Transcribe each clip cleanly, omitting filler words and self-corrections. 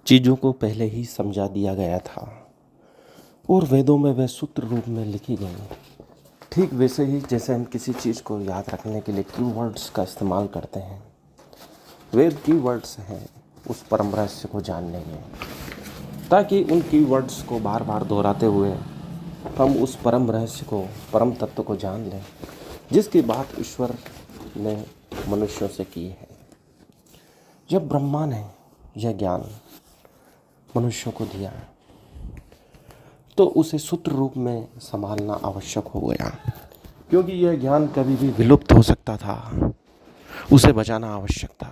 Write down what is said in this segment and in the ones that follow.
चीज़ों को पहले ही समझा दिया गया था और वेदों में वे सूत्र रूप में लिखी गई। ठीक वैसे ही जैसे हम किसी चीज़ को याद रखने के लिए कीवर्ड्स का इस्तेमाल करते हैं, वेद कीवर्ड्स हैं उस परम रहस्य को जानने के, ताकि उन कीवर्ड्स को बार बार दोहराते हुए हम उस परम रहस्य को, परम तत्व को जान लें, जिसकी बात ईश्वर ने मनुष्यों से की है। जब ब्रह्मा ने यह ज्ञान मनुष्यों को दिया तो उसे सूत्र रूप में संभालना आवश्यक हो गया, क्योंकि यह ज्ञान कभी भी विलुप्त हो सकता था। उसे बचाना आवश्यक था।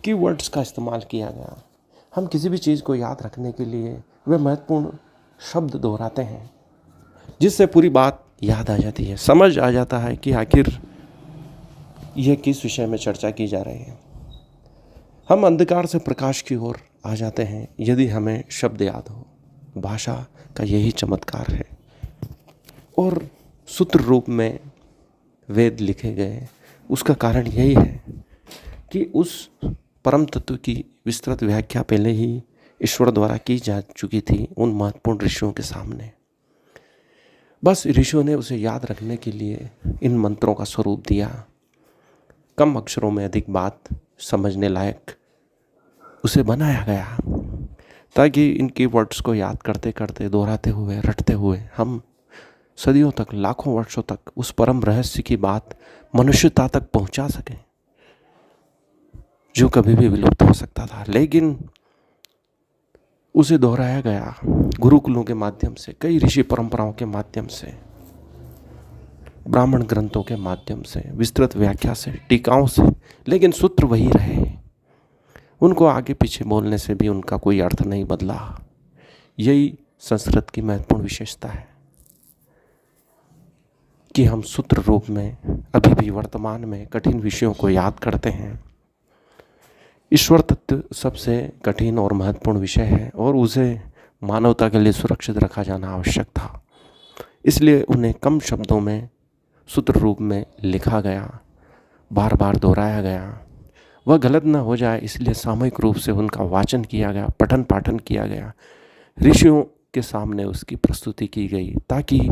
कीवर्ड्स का इस्तेमाल किया गया। हम किसी भी चीज़ को याद रखने के लिए वे महत्वपूर्ण शब्द दोहराते हैं, जिससे पूरी बात याद आ जाती है, समझ आ जाता है कि आखिर यह किस विषय में चर्चा की जा रही है। हम अंधकार से प्रकाश की ओर आ जाते हैं यदि हमें शब्द याद हो। भाषा का यही चमत्कार है। और सूत्र रूप में वेद लिखे गए, उसका कारण यही है कि उस परम तत्व की विस्तृत व्याख्या पहले ही ईश्वर द्वारा की जा चुकी थी उन महत्वपूर्ण ऋषियों के सामने। बस ऋषियों ने उसे याद रखने के लिए इन मंत्रों का स्वरूप दिया। कम अक्षरों में अधिक बात समझने लायक उसे बनाया गया, ताकि इन कीवर्ड्स को याद करते करते, दोहराते हुए, रटते हुए हम सदियों तक, लाखों वर्षों तक उस परम रहस्य की बात मनुष्यता तक पहुंचा सकें, जो कभी भी विलुप्त हो सकता था। लेकिन उसे दोहराया गया गुरुकुलों के माध्यम से, कई ऋषि परंपराओं के माध्यम से, ब्राह्मण ग्रंथों के माध्यम से, विस्तृत व्याख्या से, टीकाओं से, लेकिन सूत्र वही रहे। उनको आगे पीछे बोलने से भी उनका कोई अर्थ नहीं बदला। यही संस्कृत की महत्वपूर्ण विशेषता है कि हम सूत्र रूप में अभी भी वर्तमान में कठिन विषयों को याद करते हैं। ईश्वर तत्व सबसे कठिन और महत्वपूर्ण विषय है और उसे मानवता के लिए सुरक्षित रखा जाना आवश्यक था। इसलिए उन्हें कम शब्दों में सूत्र रूप में लिखा गया, बार बार दोहराया गया। वह गलत न हो जाए इसलिए सामूहिक रूप से उनका वाचन किया गया, पठन पाठन किया गया, ऋषियों के सामने उसकी प्रस्तुति की गई, ताकि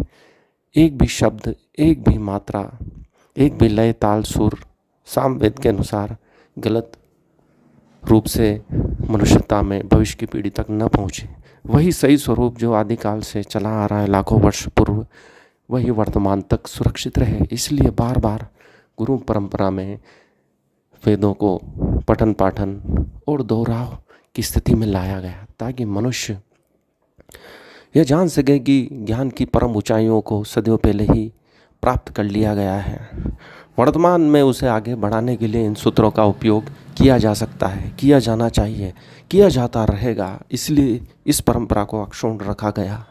एक भी शब्द, एक भी मात्रा, एक भी लय, ताल, सुर सामवेद के अनुसार गलत रूप से मनुष्यता में भविष्य की पीढ़ी तक न पहुँचे। वही सही स्वरूप जो आदिकाल से चला आ रहा है, लाखों वर्ष पूर्व, वही वर्तमान तक सुरक्षित रहे। इसलिए बार बार गुरु परंपरा में वेदों को पठन पाठन और दोहराव की स्थिति में लाया गया, ताकि मनुष्य यह जान सके कि ज्ञान की परम ऊंचाइयों को सदियों पहले ही प्राप्त कर लिया गया है। वर्तमान में उसे आगे बढ़ाने के लिए इन सूत्रों का उपयोग किया जा सकता है, किया जाना चाहिए, किया जाता रहेगा। इसलिए इस परंपरा को अक्षुण्ण रखा गया।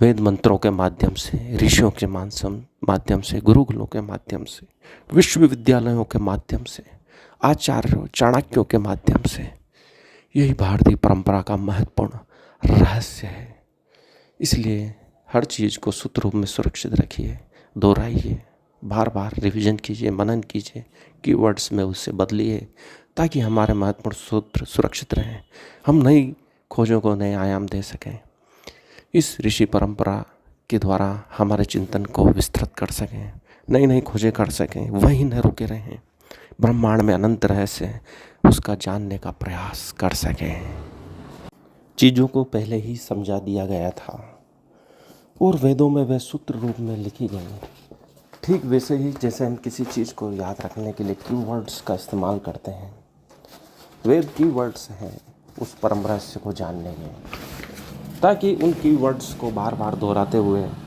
वेद मंत्रों के माध्यम से, ऋषियों के माध्यम से, गुरुकुलों के माध्यम से, विश्वविद्यालयों के माध्यम से, आचार्यों, चाणक्यों के माध्यम से, यही भारतीय परंपरा का महत्वपूर्ण रहस्य है। इसलिए हर चीज़ को सूत्र रूप में सुरक्षित रखिए, दोहराइए, बार बार रिवीजन कीजिए, मनन कीजिए, कीवर्ड्स में उससे बदलिए, ताकि हमारे महत्वपूर्ण सूत्र सुरक्षित रहें, हम नई खोजों को नए आयाम दे सकें, इस ऋषि परंपरा के द्वारा हमारे चिंतन को विस्तृत कर सकें, नई नई खोजें कर सकें, वहीं न रुके रहें, ब्रह्मांड में अनंत रहस्य है उसका जानने का प्रयास कर सकें। चीज़ों को पहले ही समझा दिया गया था और वेदों में वे सूत्र रूप में लिखी गई। ठीक वैसे ही जैसे हम किसी चीज़ को याद रखने के लिए कीवर्ड्स का इस्तेमाल करते हैं, वेद कीवर्ड्स हैं उस परम रहस्य को जानने के, ताकि उन कीवर्ड्स को बार बार दोहराते हुए